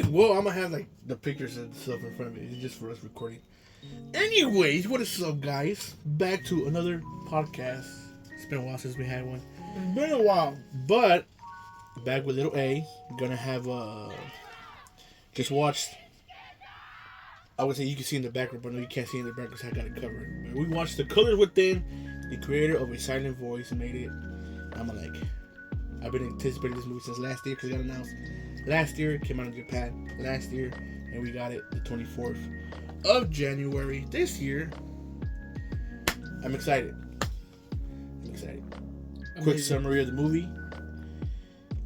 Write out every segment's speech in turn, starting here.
Well, I'm gonna have like the pictures and stuff in front of me. It's just for us recording. Anyways, what is up, guys? Back to another podcast. It's been a while since we had one. It's been a while. But back with little A. Gonna have just watched. I would say you can see in the background, but no, you can't see in the background because I got it covered. But we watched The Colors Within. The creator of A Silent Voice made it. I've been anticipating this movie since last year because it got announced last year. It came out in Japan last year, and we got it the 24th of January this year. I'm excited. Amazing. Quick summary of the movie.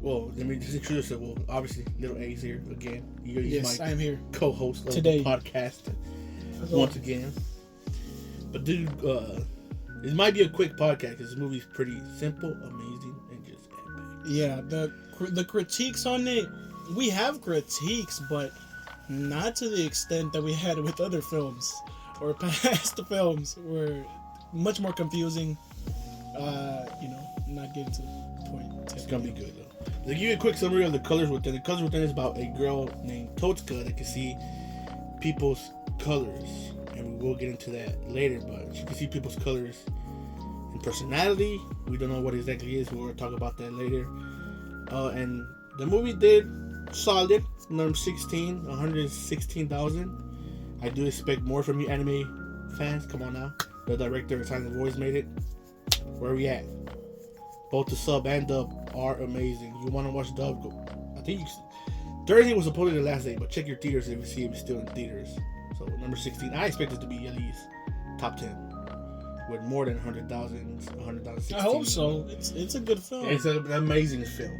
Well, let me just introduce it. Well, obviously, little A's here again. Yes, I am here. Co-host of today. The podcast once again. But dude, it might be a quick podcast because this movie's pretty simple, amazing, and just epic. Yeah, the critiques on it, we have critiques, but not to the extent that we had with other films or past films. Were much more confusing. Not getting to the point. It's gonna be good though. To give you a quick summary of The Colors Within. The Colors Within is about a girl named Totsuka that can see people's colors, and we will get into that later. But she can see people's colors and personality. We don't know what exactly is. We'll talk about that later. And the movie did solid. Number 16, 116,000. I do expect more from you anime fans. Come on now. The director of Silent Voice made it. Where are we at? Both the sub and dub are amazing. You want to watch dub? Go. I think Thursday was supposedly the last day, but check your theaters if you see it's still in theaters. So number 16, I expect it to be at least top 10 with more than 100,000. I hope so. It's a good film. It's an amazing film.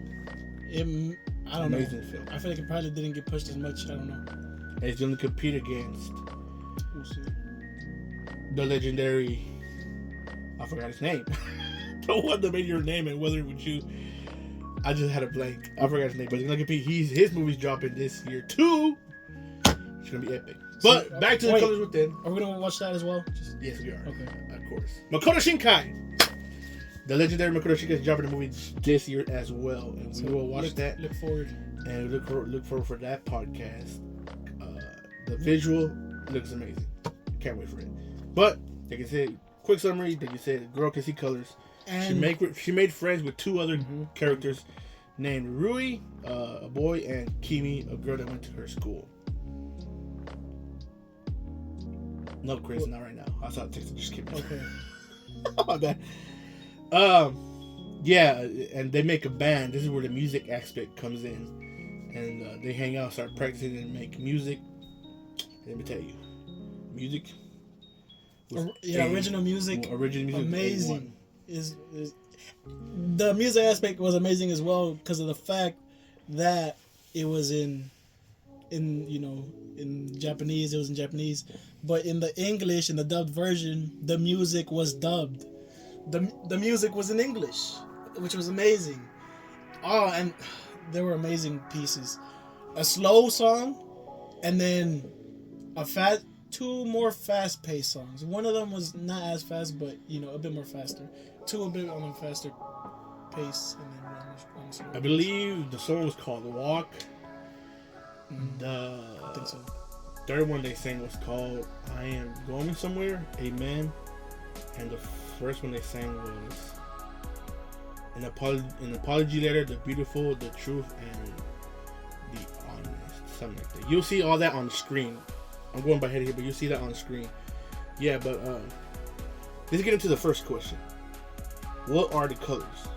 I don't know. Amazing film. I feel like it probably didn't get pushed as much. I don't know. And it's going to compete against We'll see. the legendary. I forgot his name. The one that made your name and whether it was you. I just had a blank. I forgot his name, but he's gonna compete. His movie's dropping this year too. It's gonna be epic. But back to The Colors Within. Are we gonna watch that as well? Yes, we are. Okay. Of course. Makoto Shinkai. The legendary Makoto Shinkai is dropping a movie this year as well, and we will watch that. Look forward. And look forward for that podcast. The visual looks amazing. Can't wait for it. But like I said, quick summary. Like you said, the girl can see colors. And she made friends with two other characters named Rui, a boy, and Kimi, a girl that went to her school. No, Chris, not right now. I saw the text. Just kidding. Okay. Oh, my bad. Yeah, and they make a band. This is where the music aspect comes in, and they hang out, start practicing, and make music. Let me tell you, music. Original music. Original music. Amazing. Is the music aspect was amazing as well because of the fact that it was in Japanese. It was in Japanese, but in the English, in the dubbed version, the music was dubbed. The music was in English, which was amazing. Oh, and there were amazing pieces. A slow song, and then two more fast-paced songs. One of them was not as fast, but a bit more faster. Two a bit on a faster pace, and then one slower. I believe the song was called "Walk." I think so. Third one they sang was called "I Am Going Somewhere." Amen. And the first one they sang was an apology letter, the beautiful, the truth, and the honest. Something like that. You'll see all that on the screen. I'm going by head here, but you'll see that on the screen. Yeah, but let's get into the first question. What are the colors?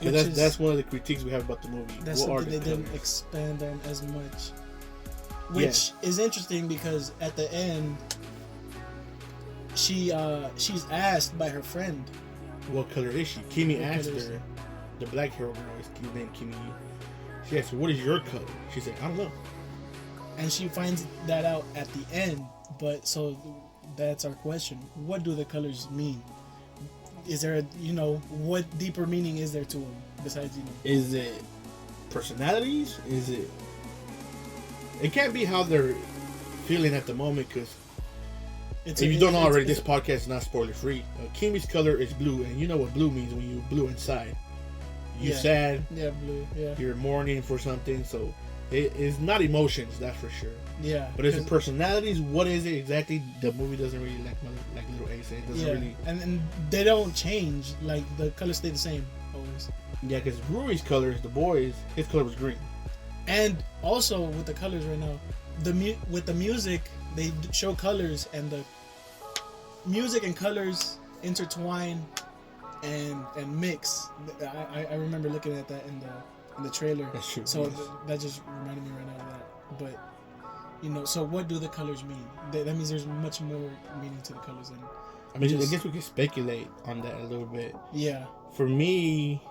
Because that's one of the critiques we have about the movie. That's what something they didn't expand on as much. Which is interesting because at the end, she's asked by her friend. What color is she? Kimi asked her, the black hero girl is named Kimi. She asked her, what is your color? She said, I don't know. And she finds that out at the end. But so that's our question. What do the colors mean? Is there what deeper meaning is there to them besides Is it personalities? Is it? It can't be how they're feeling at the moment because if you don't know already, this podcast is not spoiler free. Kimi's color is blue, and you know what blue means when you're blue inside. You're sad. Yeah, blue. Yeah. You're mourning for something. So It is not emotions, that's for sure. Yeah. But it's the personalities. What is it exactly? The movie doesn't really like little A said. It doesn't really. And they don't change. Like the colors stay the same always. Yeah, because Rui's colors, the boys, his color was green. And also with the colors right now, with the music, they show colors, and the music and colors intertwine and mix. I remember looking at that in the trailer. That's true. So that just reminded me right now of that. But so what do the colors mean? That means there's much more meaning to the colors than. I mean, I guess we can speculate on that a little bit. Yeah. For me,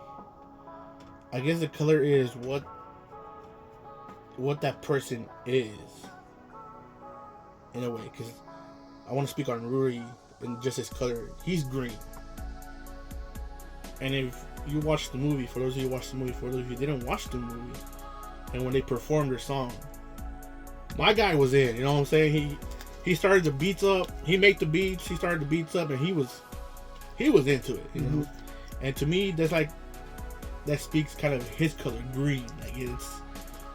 I guess the color is what that person is, in a way, because I want to speak on Ruri and just his color. He's green, and if you watch the movie, for those of you who watched the movie, for those of you who didn't watch the movie, and when they performed their song, my guy was in. You know what I'm saying? He started the beats up. He made the beats. He started the beats up, and he was into it. You know, and to me, that speaks kind of his color, green. Like it's.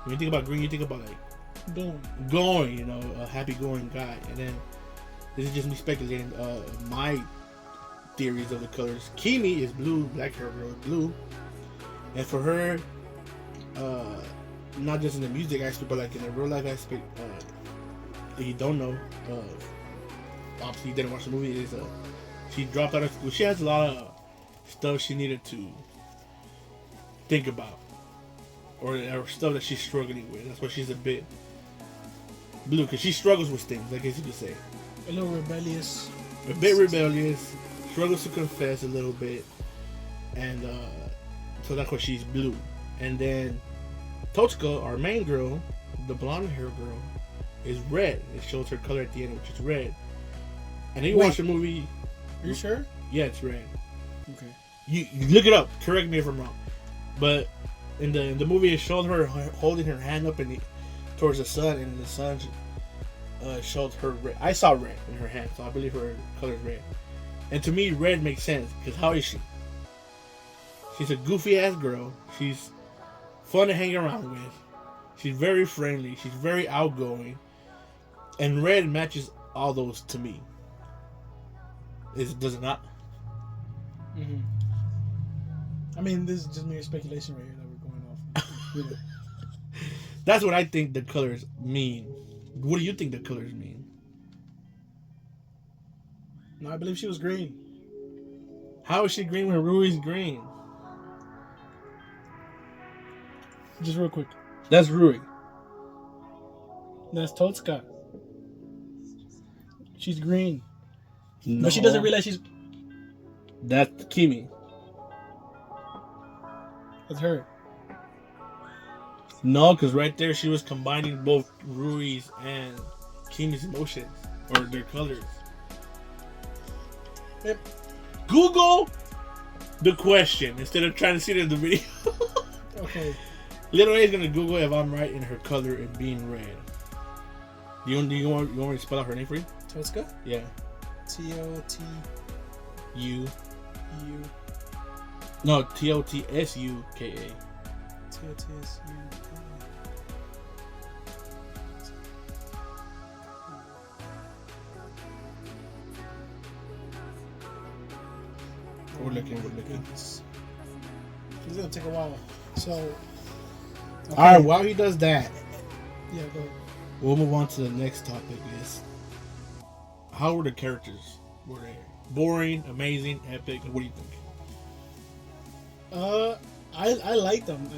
When you think about green, you think about like going, a happy-going guy. And then this is just me speculating. My theories of the colors. Kimi is blue, black hair girl is blue, and for her, not just in the music aspect, but like in the real life aspect. If you don't know, obviously you didn't watch the movie. Is she dropped out of school. She has a lot of stuff she needed to think about. Or stuff that she's struggling with. That's why she's a bit blue, because she struggles with things, I guess you could say. A little rebellious. A bit rebellious, struggles to confess a little bit, and so that's why she's blue. And then Totsuka, our main girl, the blonde hair girl, is red. It shows her color at the end, which is red. And then you watch the movie. Are you sure? Yeah, it's red. Okay. You look it up. Correct me if I'm wrong. But in the movie, it showed her holding her hand up towards the sun, and the sun showed her red. I saw red in her hand, so I believe her color is red. And to me, red makes sense, because how is she? She's a goofy ass girl. She's fun to hang around with. She's very friendly. She's very outgoing, and red matches all those to me. Does it not? Mm-hmm. I mean, this is just mere speculation right here that we're going off. Really. That's what I think the colors mean. What do you think the colors mean? No, I believe she was green. How is she green when Rui's green? Just real quick. That's Rui. That's Totsuka. She's green. No, but she doesn't realize she's... That's Kimi. That's her. No, because right there she was combining both Rui's and Kimi's emotions, or their colors. Yep. Google the question instead of trying to see it in the video. Okay. Little A is gonna Google if I'm right in her color and being red. You want me to spell out her name for you? Totsuka? Yeah. T-O-T... U. U. No, Totsuka. T-O-T-S-U. We're looking. It's gonna take a while. So. Okay. Alright, while he does that, yeah, go ahead. we'll move on to the next topic. Is how were the characters? Were they boring, amazing, epic? What do you think? I like them.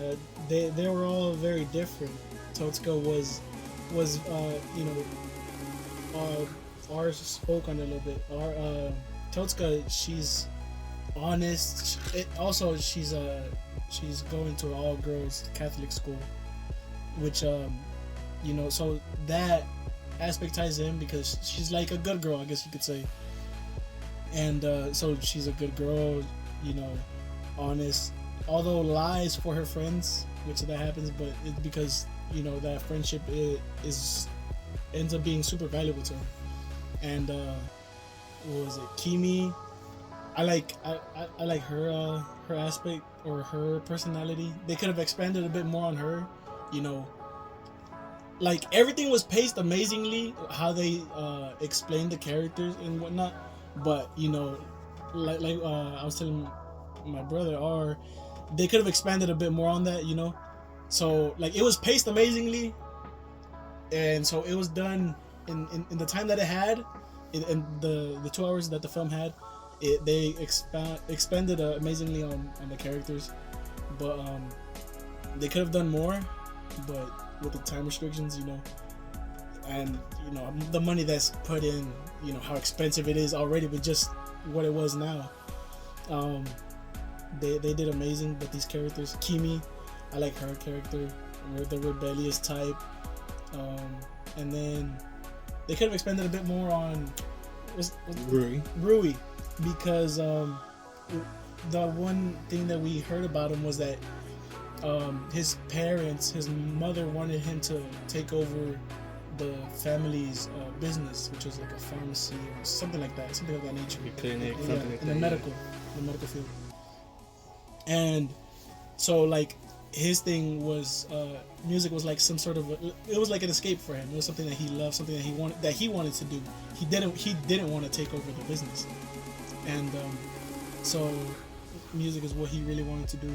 They were all very different. Totsuka was ours spoke on it a little bit. Totsuka, she's honest. She's going to an all girls Catholic school, which so that aspect ties in because she's like a good girl, I guess you could say. And so she's a good girl, honest. Although lies for her friends, which that happens, but it's because that friendship ends up being super valuable to her. And what was it, Kimi? I like her aspect or her personality. They could have expanded a bit more on her, like everything was paced amazingly, how they explained the characters and whatnot. But you know, like I was telling my brother, or they could have expanded a bit more on that, you know. So like it was paced amazingly, and so it was done in the time that it had, in the 2 hours that the film had. They expanded amazingly on the characters, but they could have done more, but with the time restrictions, you know, and you know the money that's put in, you know how expensive it is already with just what it was now. They did amazing, but these characters, Kimi, I like her character, the rebellious type, and then they could have expanded a bit more on Rui, because the one thing that we heard about him was that his parents, his mother wanted him to take over the family's business, which was like a pharmacy or something like that nature. A clinic, Yeah, something like in that. the medical field. And so like his thing was music was like some sort of it was like an escape for him. It was something that he loved, something that he wanted to do. He didn't want to take over the business, and so music is what he really wanted to do,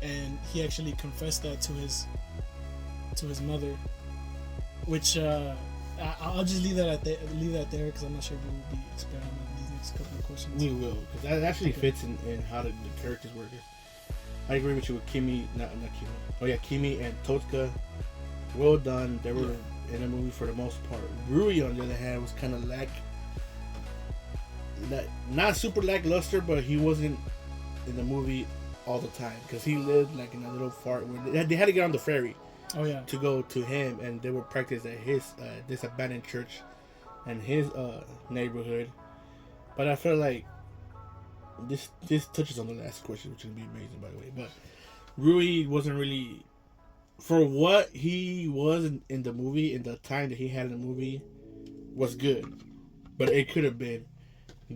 and he actually confessed that to his mother, which I'll just leave that there because I'm not sure if we'll be expanding on these next couple of questions. We will, because that actually fits in how the characters work. I agree with you with Kimi, not Kimi. Oh yeah, Kimi and Totsuka, well done. They were in the movie for the most part. Rui, on the other hand, was kind of not super lackluster, but he wasn't in the movie all the time because he lived like in a little fart where they had to get on the ferry. Oh yeah. To go to him, and they would practice at his this abandoned church and his neighborhood. But I feel like this touches on the last question, which would be amazing, by the way. But Rui wasn't really, for what he was in the movie, in the time that he had in the movie, was good. But it could have been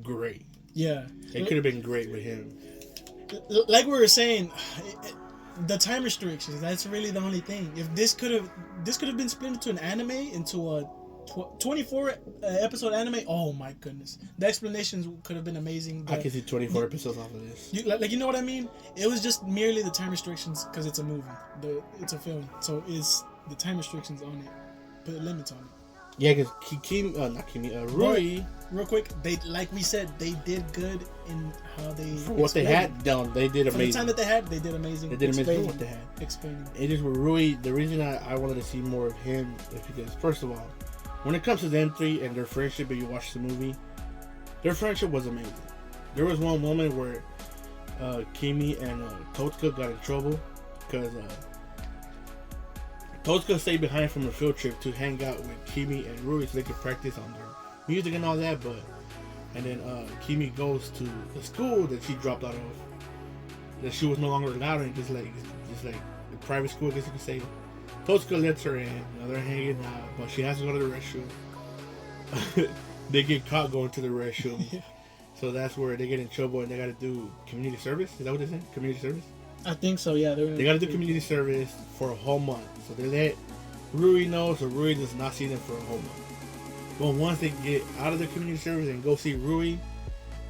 great. Yeah. It could have been great with him. Like we were saying, the time restrictions, that's really the only thing. If this could have been split into an anime, into a 24 episode anime, oh my goodness, the explanations could have been amazing. I can see 24 episodes off of this. You know what I mean? It was just merely the time restrictions because it's a movie, it's a film, so it's the time restrictions on it, put limits on it. Yeah, because Rui. Real quick, they, like we said, they did good in how they. For what they had done, they did amazing. For the time that they had, they did amazing. They did amazing for what they had. Explaining. It is with Rui. The reason I wanted to see more of him is because, first of all, when it comes to them three and their friendship, and you watch the movie, their friendship was amazing. There was one moment where Kimi and Totsuka got in trouble because Totsuka stayed behind from a field trip to hang out with Kimi and Rui so they could practice on their music and all that. And then Kimi goes to the school that she dropped out of, that she was no longer allowed in, just like the private school, I guess you could say. Totsuka lets her in. They're hanging out, but she has to go to the restroom. They get caught going to the restroom. Yeah. So that's where they get in trouble and they got to do community service. Is that what they said? Community service? I think so, yeah. They got to do community service for a whole month. So they let Rui know, so Rui does not see them for a whole month. But once they get out of the community service and go see Rui,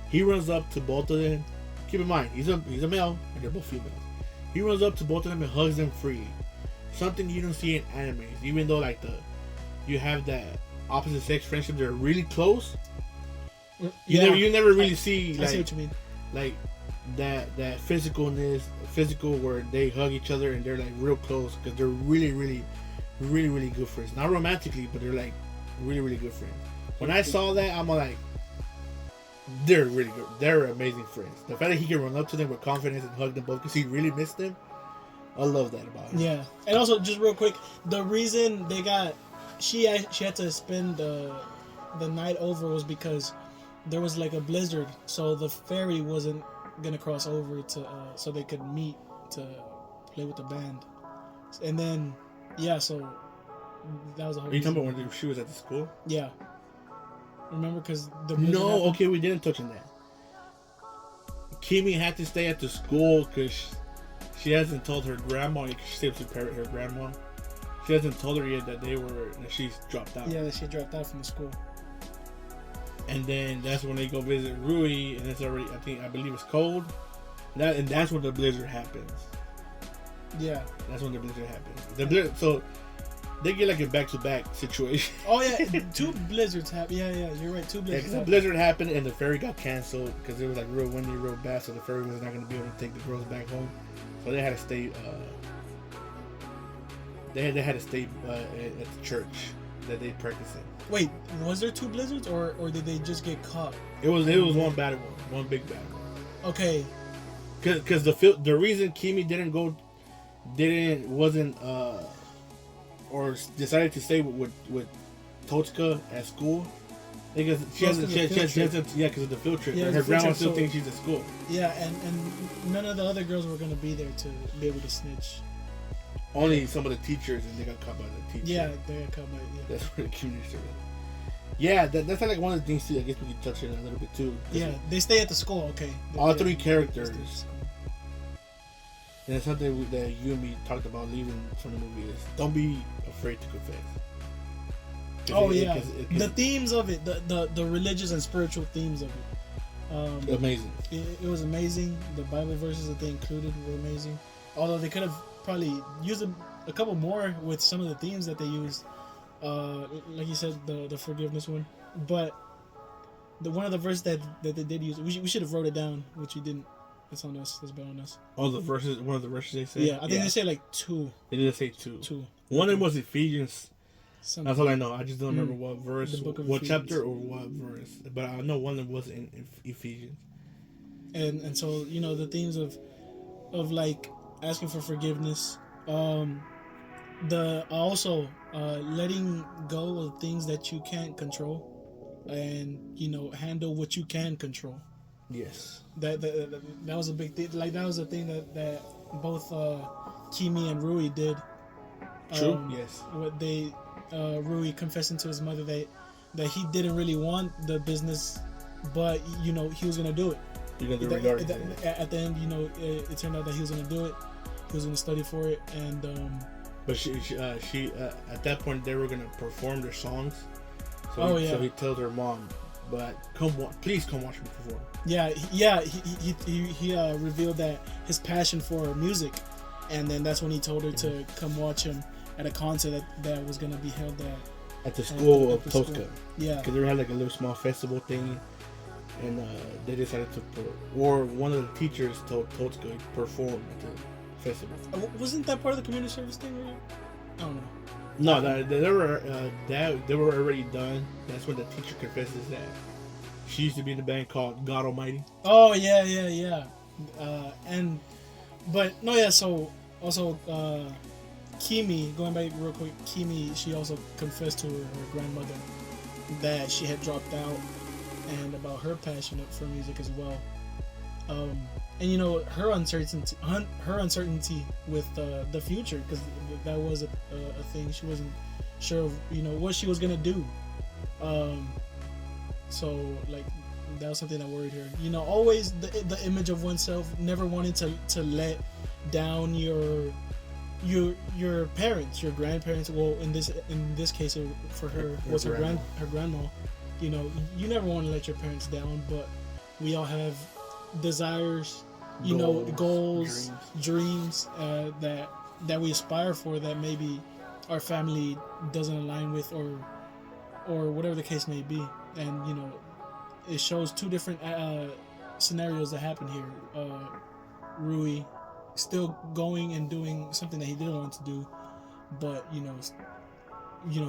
he runs up to both of them. Keep in mind, he's a male and they're both females. He runs up to both of them and hugs them freely. Something you don't see in animes, even though like you have that opposite sex friendship, they're really close. You never really see like, I see what you mean. Like that physical where they hug each other and they're like real close because they're really good friends. Not romantically, but they're like really good friends. When I saw that, I'm like, they're really good. They're amazing friends. The fact that he can run up to them with confidence and hug them both because he really missed them. I love that about him. Yeah, and also just real quick, the reason they got she had to spend the night over was because there was like a blizzard, so the ferry wasn't gonna cross over to so they could meet to play with the band, and then so that was a whole. Are you talking about when she was at the school? Yeah. Remember, because okay, we didn't touch on that. Kimi had to stay at the school because she hasn't told her grandma. She stayed with her grandma. she hasn't told her yet that she's dropped out. Yeah, that she dropped out from the school. And then that's when they go visit Rui, and it's already I believe it's cold. That's when the blizzard happens. Yeah. That's when the blizzard happens. So they get like a back-to-back situation. Oh yeah, 2 blizzards happened. Yeah, you're right. 2 blizzards. The blizzard happened, and the ferry got canceled because it was like real windy, real bad. So the ferry was not going to be able to take the girls back home. So they had to stay. They had to stay at the church that they practiced in. Wait, was there 2 blizzards, or did they just get caught? It was one bad one, one big bad one. Okay. Because the reason Kimi wasn't or decided to stay with Totsuka at school because because of the field trip. Yeah, her grandma still thinks she's at school. Yeah, and none of the other girls were gonna be there to be able to snitch. Only some of the teachers, and they got caught by the teacher. Yeah, they got caught by. Yeah. That's where the community started. Yeah, that's like one of the things too. I guess we could touch on a little bit too. Yeah, they stay at the school. Okay. All 3 characters. And it's something that you and me talked about leaving from the movie is don't be afraid to confess. Oh yeah, the themes of it, the religious and spiritual themes of it. Amazing. It was amazing. The Bible verses that they included were amazing. Although they could have probably used a couple more with some of the themes that they used. Like you said, the forgiveness one. But one of the verses that they did use, we should have wrote it down, which we didn't. That's on us. That's bad on us. Oh, the verses. One of the verses they say. Yeah, I think they say like 2. They didn't say 2. 2. One of them was Ephesians. Something. That's all I know. I just don't remember what verse, The book of what Ephesians. chapter, or what verse. But I know one of them was in Ephesians. And so the themes of like asking for forgiveness, the also letting go of things that you can't control, and handle what you can control. Yes. That was a big thing. Like that was a thing that both Kimi and Rui did. True. Yes. What they Rui confessing to his mother that he didn't really want the business, but he was gonna do it. You're gonna do it regardless. At the end, it turned out that he was gonna do it. He was gonna study for it, and But she at that point they were gonna perform their songs. So So he told her mom, "But please come watch me perform." Yeah. He revealed that his passion for music, and then that's when he told her to come watch him at a concert that was gonna be held at the school of Tosca. Yeah. Because they had like a little small festival thing, and they decided to one of the teachers told Tosca to perform at the festival. Wasn't that part of the community service thing? Right? I don't know. No, they were already done. That's when the teacher confesses that she used to be in the band called God Almighty. Oh yeah. So also Kimi, going back real quick, Kimi, she also confessed to her grandmother that she had dropped out, and about her passion for music as well. And her uncertainty with the future, because that was a thing. She wasn't sure of what she was gonna do. So like that was something that worried her. Always the image of oneself, never wanting to let down your parents, your grandparents. Well, in this case for her was her grandma. You never want to let your parents down, but we all have desires, goals, dreams that we aspire for that maybe our family doesn't align with, or whatever the case may be. And it shows 2 different scenarios that happen here. Rui still going and doing something that he didn't want to do, but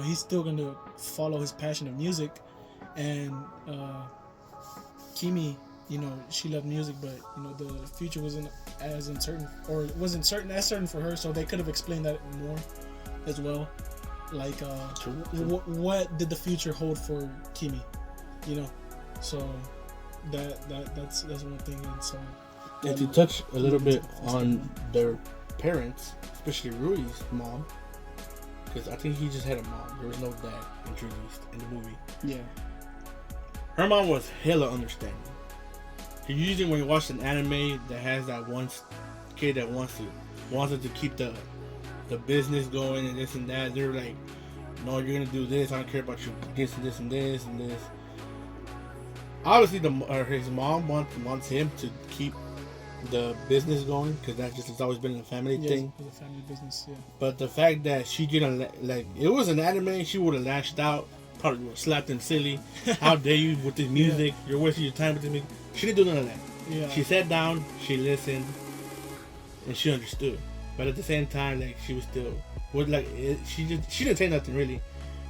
he's still going to follow his passion of music. And Kimi, she loved music, but the future wasn't as uncertain, or wasn't certain for her. So they could have explained that more as well. Like what did the future hold for Kimi? So that's one thing. And so and to touch a little bit on their parents, especially Rui's mom, because I think he just had a mom. There was no dad introduced in the movie. Yeah. Her mom was hella understanding. Usually when you watch an anime that has that one kid that wants to keep the the business going and this and that. They're like, no, you're gonna do this. I don't care about you this and this and this and this. Obviously, his mom wants him to keep the business going because that just has always been a family thing. The family business, yeah. But the fact that she didn't like it was an anime, she would have lashed out, probably would have slapped him silly. How dare you with this music? You're wasting your time with this music. She didn't do none of that. Yeah. She sat down, she listened, and she understood. But at the same time, like she was still, she didn't say nothing really,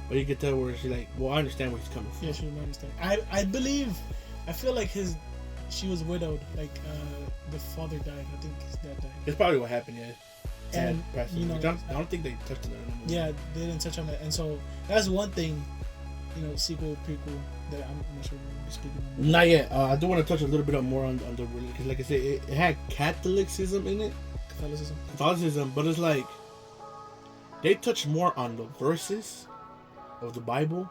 but you could tell where she's like, well, I understand where he's coming from. Yeah, she didn't understand. I feel like she was widowed. Like the father died. I think his dad died. That's probably what happened. Yeah. And you know, I don't think they touched on that. Yeah, they didn't touch on that, and so that's one thing. You know, sequel, prequel. That I'm not sure we're speaking on. Not yet. I do want to touch a little bit more on the religion because, like I said, it had Catholicism in it. Catholicism, but it's like they touch more on the verses of the Bible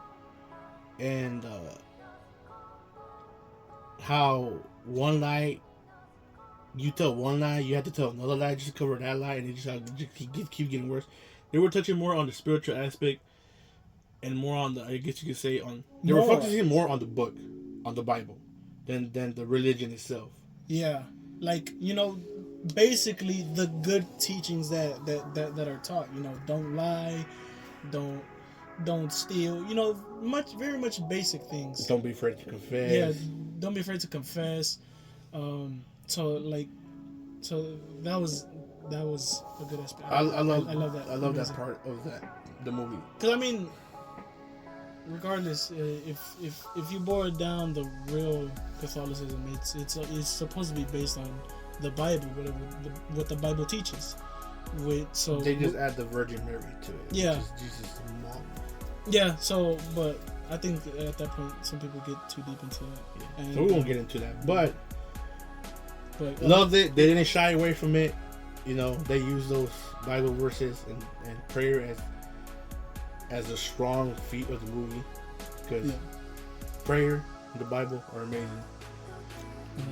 and how one lie you tell one lie, you have to tell another lie just to cover that lie, and it just keep getting worse. They were touching more on the spiritual aspect and more on the, I guess you could say, they were focusing more on the book, on the Bible, than the religion itself. Yeah, like, you know, basically the good teachings that are taught. You know, don't lie, don't steal. You know, very much basic things. Don't be afraid to confess. Yeah, don't be afraid to confess. So that was a good aspect. I love that. I love that part of the movie. Because I mean, regardless, if you boil down the real Catholicism, it's supposed to be based on the Bible, what the Bible teaches. So they just add the Virgin Mary to it. Yeah. Jesus' mom. Yeah. So, but I think at that point, some people get too deep into that. Yeah. And, so we won't get into that, but loved it. They didn't shy away from it. You know, they use those Bible verses and prayer as a strong feat of the movie, because prayer and the Bible are amazing.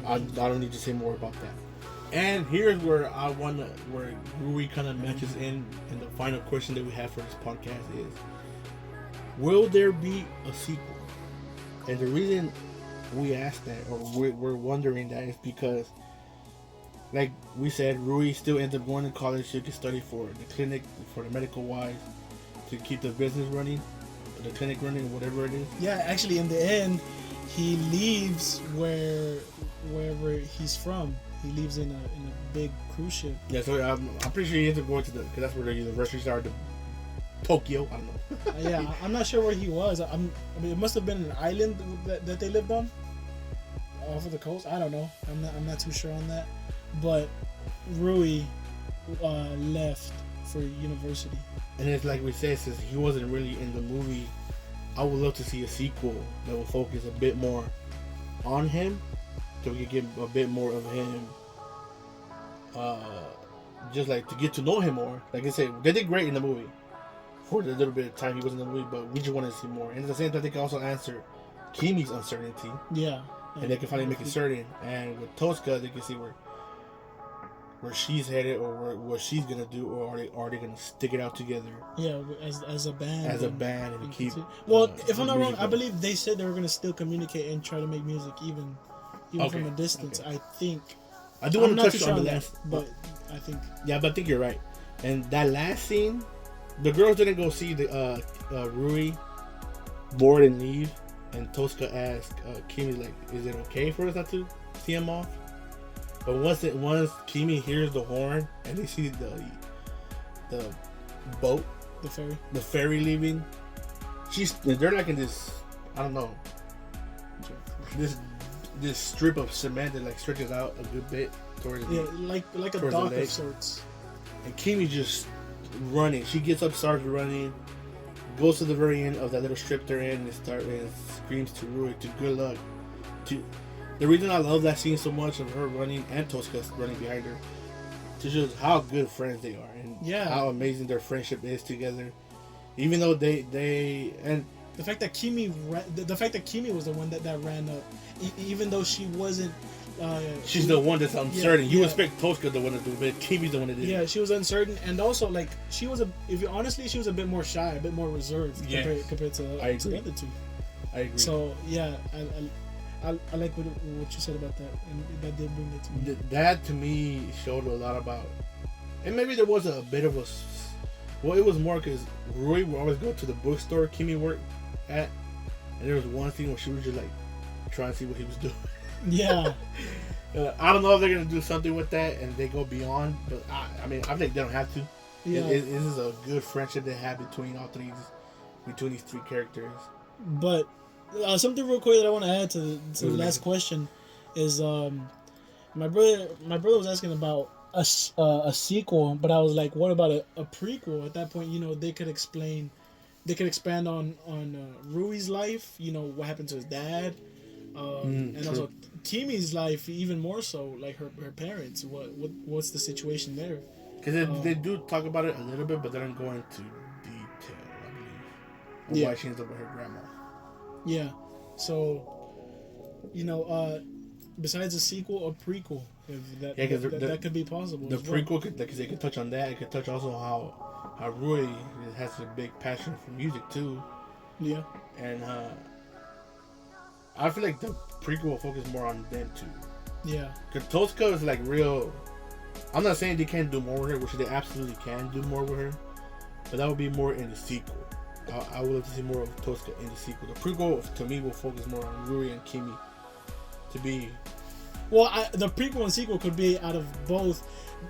I don't need to say more about that. And here's where where Rui kind of matches in the final question that we have for this podcast is, will there be a sequel? And the reason we asked that, or we're wondering that, is because, like we said, Rui still ends up going to college so he can study for the clinic, for the medical wise, to keep the business running, the clinic running, whatever it is. Yeah, actually, in the end, he leaves wherever he's from. He leaves in a big cruise ship. Yeah, so I'm pretty sure he ends up going to because that's where the universities are, Tokyo. I don't know. Yeah, I'm not sure where he was. I mean, it must have been an island that they lived on, off of the coast. I don't know. I'm not too sure on that. But Rui left for university. And it's like we said, since he wasn't really in the movie, I would love to see a sequel that will focus a bit more on him, so we could get a bit more of him. Just like to get to know him more. Like I said, they did great in the movie for the little bit of time he was in the movie, but we just want to see more. And at the same time, they can also answer Kimi's uncertainty. Yeah. And they can finally make it certain. And with Tosca, they can see where she's headed, or what she's gonna do, or are they gonna stick it out together? Yeah, as a band. As a band and keep. Well, if I'm not wrong, I believe they said they were gonna still communicate and try to make music even from a distance. Okay. I think. I do want to touch on the last, but I think. Yeah, but I think you're right. And that last scene, the girls didn't go see the Rui board and leave, and Tosca asked Kimi, like, "Is it okay for us not to see him off?" But once Kimi hears the horn and they see the boat, the ferry leaving, they're like in this, I don't know, this strip of cement that like stretches out a good bit towards like a dock of sorts. And Kimi just running. She gets up, starts running, goes to the very end of that little strip they're in, and screams to Rui to good luck. The reason I love that scene so much of her running and Tosca running behind her, to show how good friends they are and how amazing their friendship is together. Even though they and the fact that Kimi was the one that ran up, even though she wasn't She's the one that's uncertain. You yeah. expect Tosca the one to do it, but Kimi's the one that did it. Yeah, she was uncertain, and also like she was she was a bit more shy, a bit more reserved compared to the other two. I agree. So yeah, I like what you said about that, and that did bring it to me. That to me showed a lot about, and maybe there was a bit of a, well, it was more because Rui would always go to the bookstore Kimi worked at, and there was one scene where she was just like trying to see what he was doing. Yeah. I don't know if they're gonna do something with that and they go beyond, but I mean, I think they don't have to. Yeah. This is a good friendship they have between these three characters. But something real quick that I want to add to the last question is my brother was asking about a sequel, but I was like, what about a prequel? At that point, they could expand on Rui's life, what happened to his dad, and true. also Kimi's life even more so, like her parents. What's the situation there? Because they do talk about it a little bit, but they don't go into detail, I believe. Why she ends up with her grandma. Yeah. So, besides a sequel, a prequel, that could be possible. The prequel could, because they could touch on that. It could touch also how Rui has a big passion for music too. Yeah. And I feel like the prequel will focus more on them too. Yeah. Because Tosca is like real. I'm not saying they can't do more with her, which they absolutely can do more with her, but that would be more in the sequel. I would love to see more of Tosca in the sequel. The prequel, to me, will focus more on Rui and Kimi to be. Well, the prequel and sequel could be out of both.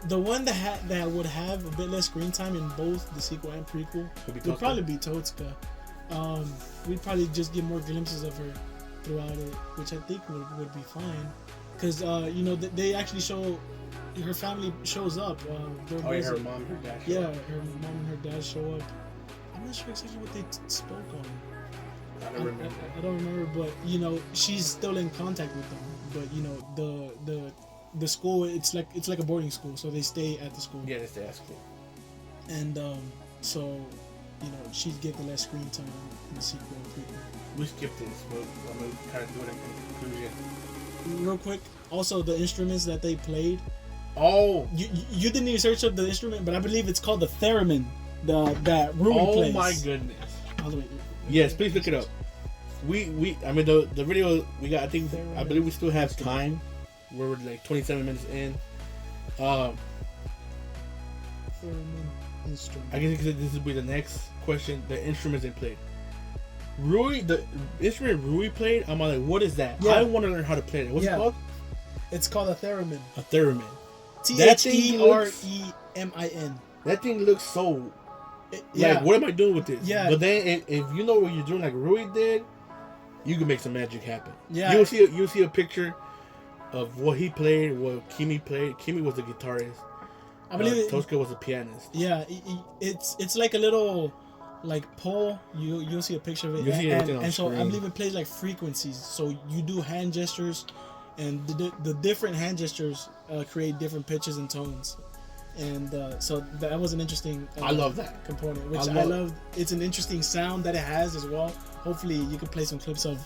The one that would have a bit less screen time in both the sequel and prequel would probably be Tosca. We'd probably just get more glimpses of her throughout it, which I think would be fine. Because, they actually show. Her family shows up. Her mom, her dad. Yeah, her mom and her dad show up. I'm not sure exactly what they spoke on. I don't remember. I don't remember, but she's still in contact with them. But the school, it's like a boarding school, so they stay at the school. Yeah, they stay at school. And so she'd get the less screen time in the sequel and prequel. We skipped this, but I'm gonna kind of do it in conclusion. Real quick, also the instruments that they played. Oh, you didn't even search up the instrument, but I believe it's called the theremin. That Rui plays. Oh my goodness! By the way, yes, please look it up. I mean the video we got. I believe we still have time. We're like 27 minutes in. Theremin instrument. I guess this will be the next question. The instruments they played. The instrument Rui played. I'm like, what is that? Yeah. I want to learn how to play it. What's it called? It's called a theremin. A theremin. Theremin. That thing looks so. Like, what am I doing with this? Yeah. But then, if you know what you're doing, like Rui did, you can make some magic happen. Yeah. You'll see a picture of what he played, what Kimi played. Kimi was the guitarist. I believe Tosca was a pianist. Yeah, it's like a little pole. You'll see a picture of it. You'll see everything on and so screen. I believe it plays like frequencies. So you do hand gestures, and the different hand gestures create different pitches and tones. And so that was an interesting I love that component, which I love. It's an interesting sound that it has as well. Hopefully you can play some clips of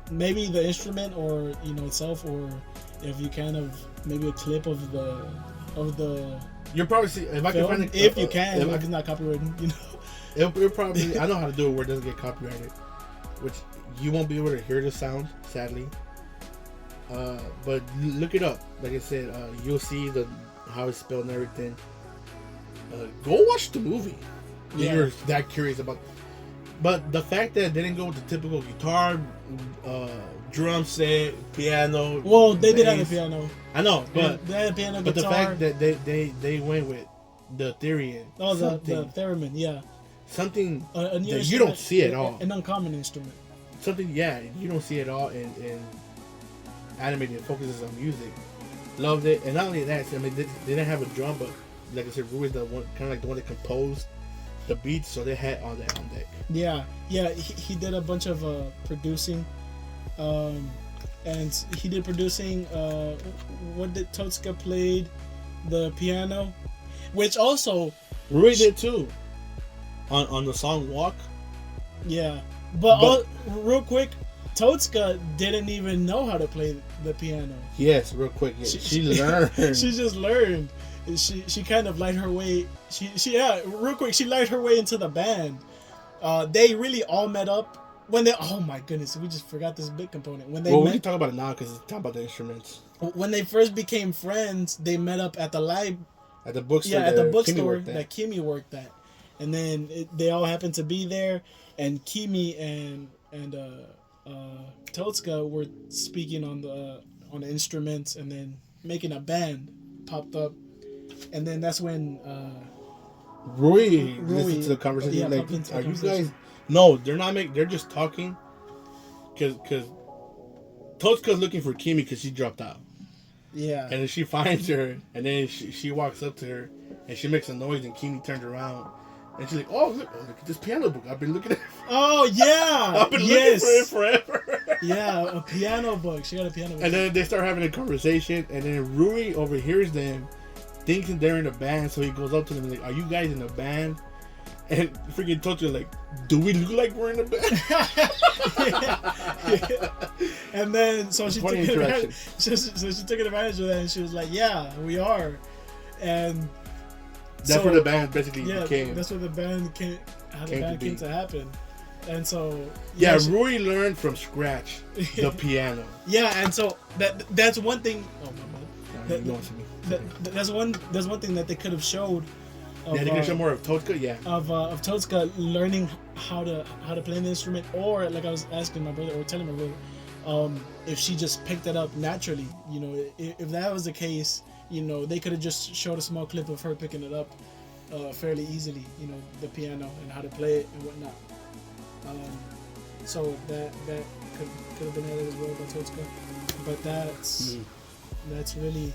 maybe the instrument or itself, or if you can maybe a clip of the you'll probably see if I film, can find it, if you can, if it's not copyrighted, it'll probably I know how to do it where it doesn't get copyrighted, which you won't be able to hear the sound, sadly. But look it up. Like I said, you'll see how it's spelled and everything. Go watch the movie if you're that curious about. But the fact that they didn't go with the typical guitar, drum set, piano. Well, they did have a piano. I know, but they had a piano, but guitar. the fact that they went with the theremin. Oh, the theremin, yeah. Something that you don't see at all. An uncommon instrument. Something, you don't see at all in animated. It focuses on music. Loved it, and not only that, I mean, they didn't have a drum, but like I said, Rui's the one, kind of like the one that composed the beats, so they had all that on deck. Yeah, he did a bunch of producing, and he did producing. What did Tosca played? The piano, which also Rui did too. On the song "Walk." Yeah, but real quick, Totsuka didn't even know how to play the piano. Yes, real quick. Yeah, she learned. She just learned. She kind of lied her way. Real quick. She lied her way into the band. They really all met up when they. Oh my goodness, we just forgot this big component. When they we met, can talk about it now because it's talking about the instruments. when they first became friends, they met up at the At the bookstore. Yeah, at the bookstore that Kimi worked at, and then they all happened to be there, and Kimi and Totsuka were speaking on the instruments, and then making a band popped up, and then that's when Rui listened to the conversation. Yeah, like, are you guys? No, they're not making. They're just talking. Because Totsuka's looking for Kimi because she dropped out. Yeah. And then she finds her, and then she walks up to her, and she makes a noise, and Kimi turns around, and she's like, "Oh, look at this piano book. I've been looking at it. Oh yeah. I've been looking for it forever." Yeah, a piano book. She got a piano book. And then they start having a conversation, and then Rui overhears them, thinks they're in a band, so he goes up to them and like, "Are you guys in a band?" And freaking Totsuka like, "Do we look like we're in a band?" Yeah. And then so she took advantage. So she took advantage of that, and she was like, "Yeah, we are." And that's where the band basically became. That's where the band came. How the band came to happen. And so Rui learned from scratch the piano. Yeah, and so that's one thing. Oh my God. That's one thing that they could have showed. They could show more of Totsuka. Yeah. Of Totsuka learning how to play an instrument, or like I was asking my brother or telling my brother, if she just picked it up naturally. You know, if that was the case, you know, they could have just showed a small clip of her picking it up fairly easily. You know, the piano and how to play it and whatnot. So that could have been added as well by Totsuka, but that's really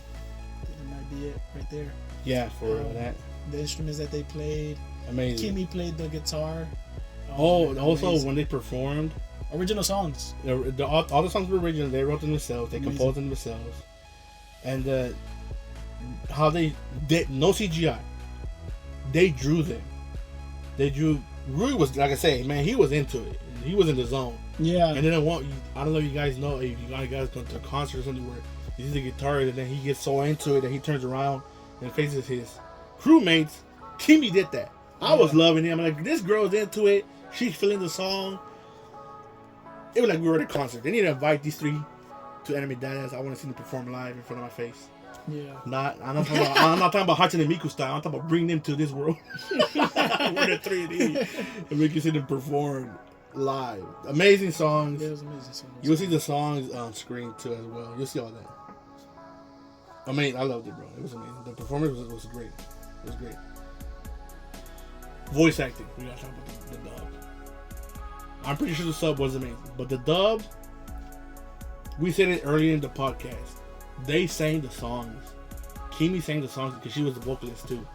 that might be it right there. Yeah, for that. The instruments that they played. Amazing. Kimi played the guitar. Also when they performed original songs. All the songs were original. They wrote them themselves. They composed them themselves. And how they did no CGI. They drew them. They drew. Rui was, like I say, man, he was into it. He was in the zone. Yeah. And then I don't know if you guys know, if you guys go to a concert or something where he's the guitar and then he gets so into it that he turns around and faces his crewmates. Kimi did that. I was loving him. I'm like, this girl's into it. She's feeling the song. It was like we were at a concert. They need to invite these three to Anime Dance. I want to see them perform live in front of my face. Yeah. I'm not talking about Hatsune Miku style. I'm talking about bringing them to this world. We're the 3D. And we can see them perform live. Amazing songs. Yeah, it was amazing songs. You'll see the songs on screen too as well. You'll see all that. I mean, I loved it, bro. It was amazing. The performance was great. It was great. Voice acting. We gotta talk about the dub. I'm pretty sure the sub was amazing. But the dub, we said it earlier in the podcast. They sang the songs. Kimi sang the songs because she was the vocalist too.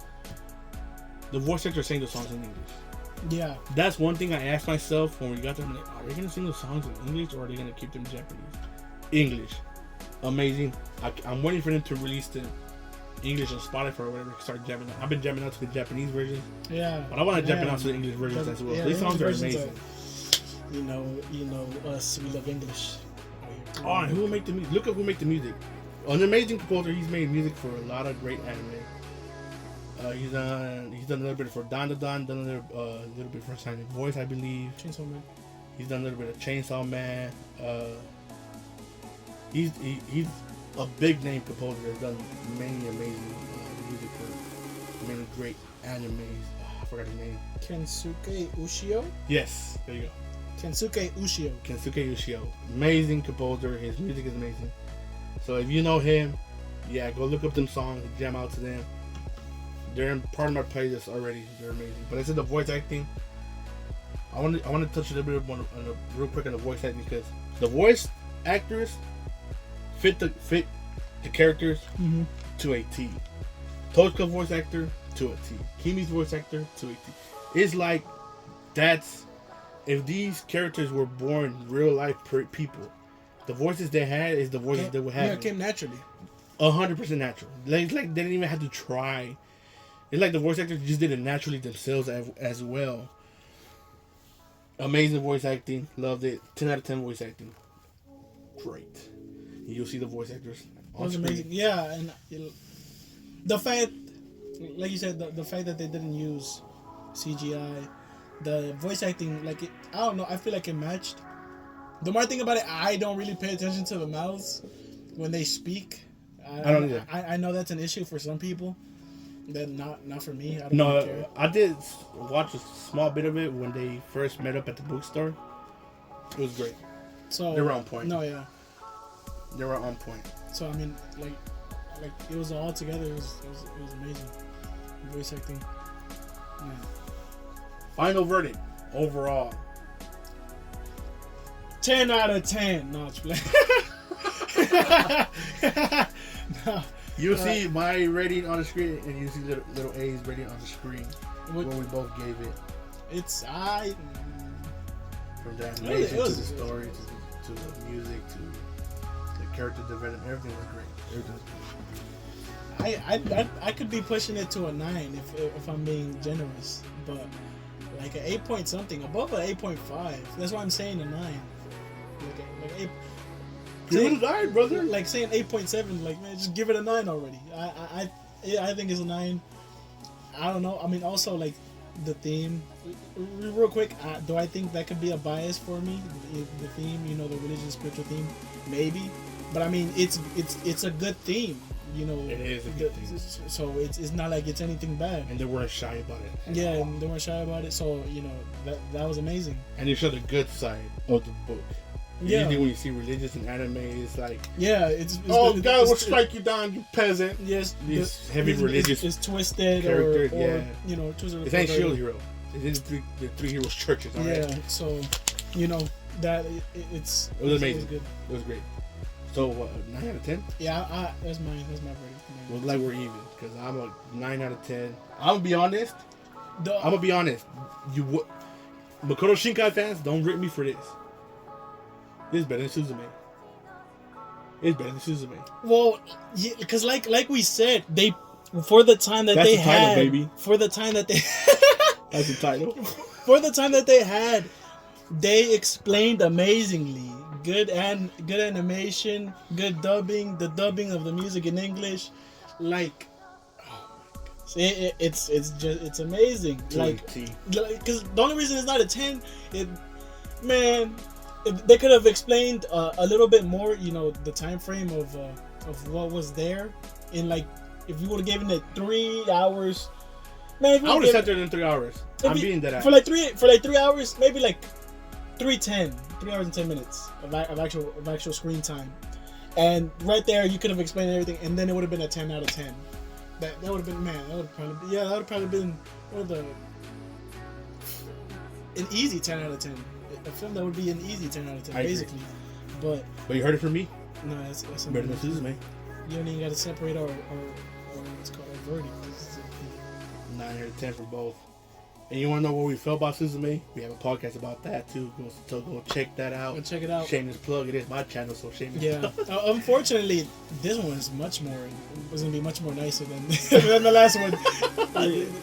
The voice actor sang the songs in English. Yeah. That's one thing I asked myself when we got there. I'm like, are they going to sing the songs in English or are they going to keep them Japanese? English. Amazing. I'm waiting for them to release the English on Spotify or whatever. Start jamming out. I've been jamming out to the Japanese version. Yeah. But I want to jam out to the English versions as well. These songs are amazing. You know us. We love English. Oh, and who will make the music? Look at who make the music. An amazing composer. He's made music for a lot of great anime. He's done a little bit for Done a little bit for Silent Voice, I believe. Chainsaw Man. He's done a little bit of Chainsaw Man. He's a big name composer. Has done many amazing music for many great animes. I forgot his name. Kensuke Ushio. Yes, there you go. Kensuke Ushio. Amazing composer. His music is amazing. So if you know him, yeah, go look up them songs, jam out to them. They're part of my playlist already. They're amazing. But I said the voice acting. I want to touch a little bit real quick on the voice acting because the voice actors fit the characters to a T. Totsuka voice actor to a T. Kimi's voice actor to a T. It's like if these characters were born real life people, the voices they had is the voices they would have. Yeah, it came naturally. 100% natural. It's like they didn't even have to try. It's like the voice actors just did it naturally themselves as well. Amazing voice acting. Loved it. 10 out of 10 voice acting. Great. You'll see the voice actors It on was screen. amazing. Yeah, and the fact, like you said, the fact that they didn't use CGI, the voice acting, like I don't know, I feel like it matched. The more I think about it, I don't really pay attention to the mouths when they speak. I don't either. I know that's an issue for some people. That not for me. I don't really care. No, I did watch a small bit of it when they first met up at the bookstore. It was great. So They were on point. No, yeah. They were on point. So I mean, like it was all together. It was amazing. Voice acting. Yeah. Final verdict overall. 10 out of 10. No, it's playing. No. You see my rating on the screen, and you see little A's rating on the screen. What we both gave it. It's From the animation to the story to the music to the character development, everything was great. Everything was great. I could be pushing it to a 9 if I'm being generous, but like an 8 point something above an 8.5. That's why I'm saying a 9. Like 8. Give it a 9, brother. Like saying 8.7, like man, just give it a 9 already. I think it's a 9. I don't know. I mean, also like the theme. Real quick, do I think that could be a bias for me? The theme, the religious spiritual theme, maybe. But I mean, it's a good theme. It is a good theme. So it's not like it's anything bad. And they weren't shy about it. Yeah, and they weren't shy about it. So that was amazing. And you show the good side of the book. Yeah. Usually when you see religious in anime, it's like, it's God will strike you down, you peasant. Yes, these heavy religious it's twisted characters, or twisted. It ain't Shield Hero. It's the three heroes churches. All right? Yeah, so that it's It was amazing. It was good. It was great. So 9 out of 10. Yeah, that's my verdict. Well, like we're even because I'm a 9 out of 10. I'm gonna be honest. You Makoto Shinkai fans, don't rip me for this. This is better than Suzume. It's better than Suzume. Well, yeah, because like we said, they for the time that That's they the title, had, baby. for the time that they That's the title. for the time that they had, they explained amazingly. Good animation, good dubbing. The dubbing of the music in English, like, oh my gosh, it's amazing. Like, because the only reason it's not a 10, they could have explained a little bit more. The time frame of what was there. In like, if you would have given it 3 hours, man, I would have sat there in 3 hours. I'm being that for like 3 hours, maybe like 3 hours and 10 minutes of actual screen time, and right there you could have explained everything, and then it would have been a 10 out of 10. That would have been, man. That would have probably been an easy 10 out of 10. A film that would be an easy 10 out of 10, basically. But you heard it from me. No, that's better than Suzume. You don't even got to separate our what's called our verdict. 9 out of 10 for both. And you want to know what we felt about Suzume? We have a podcast about that too. Go check that out. Go check it out. Shameless plug. It is my channel, so shameless plug. Unfortunately, this one is much more. It was gonna be much more nicer than the last one.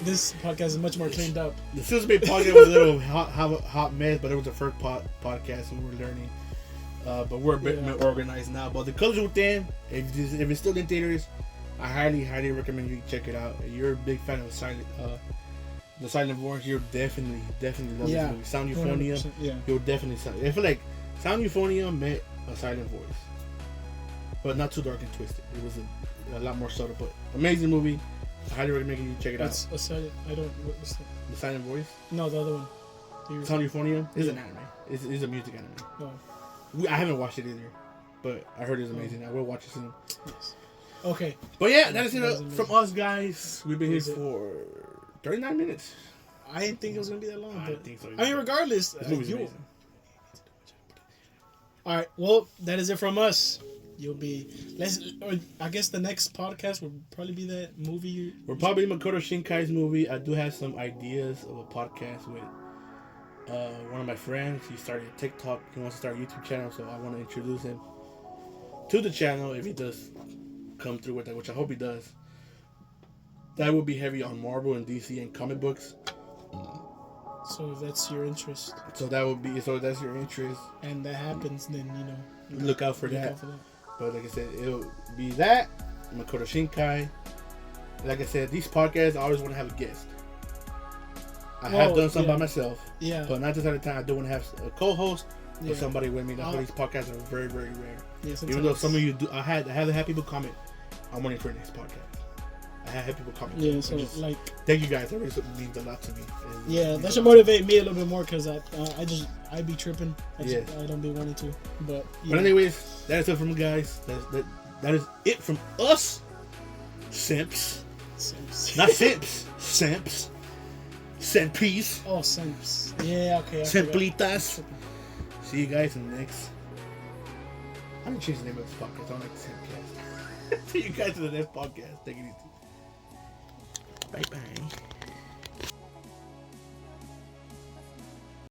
This podcast is much more cleaned up. The Suzume podcast was a little hot mess, but it was the first podcast we were learning. But we're a bit more organized now. But The Colors Within, if it's still in theaters, I highly recommend you check it out. If you're a big fan of the Silent Voice, you'll definitely love this movie. Sound Euphonia, you'll definitely. I feel like Sound Euphonia met a Silent Voice, but not too dark and twisted. It was a lot more subtle, but amazing movie. I highly recommend you check it out. I don't. What's that? The Silent Voice? No, the other one. Sound Euphonia is an anime. It's a music anime. No. I haven't watched it either, but I heard it's amazing. I will watch it soon. Yes. Okay. But yeah, that is it from us, guys. We've been here for 39 minutes. I didn't think it was gonna be that long. I didn't think so. I mean, regardless, this movie's amazing. All right. Well, that is it from us. I guess the next podcast will probably be that movie. We're probably Makoto Shinkai's movie. I do have some ideas of a podcast with one of my friends. He started a TikTok. He wants to start a YouTube channel, so I want to introduce him to the channel if he does come through with that, which I hope he does. That will be heavy on Marvel and DC and comic books. So if that's your interest, So that would be, so if that's your interest, and that happens, then look out for look that. out for that. But like I said, it'll be that Makoto Shinkai. Like I said, these podcasts I always want to have a guest. I have done some by myself. Yeah. But not just at a time. I do want to have a co-host or Yeah. somebody with me. That's why these podcasts are very, very rare. Yeah, Even though some of you do, I have had people comment. I'm waiting for the next podcast. I have had people comment. Yeah, so just, like, thank you guys. That really means a lot to me. yeah, that should motivate me a little bit more because I be tripping. Yeah. I don't be wanting to, but But anyways, that's it from the guys. That is it from us. Simps. Not simps. Simps. Simpes. Oh, simps. Yeah, okay. Simplitas. See you guys in the next. I'm gonna change the name of this podcast. I don't like the Simpcast. See you guys in the next podcast. Take it easy. Bye bye.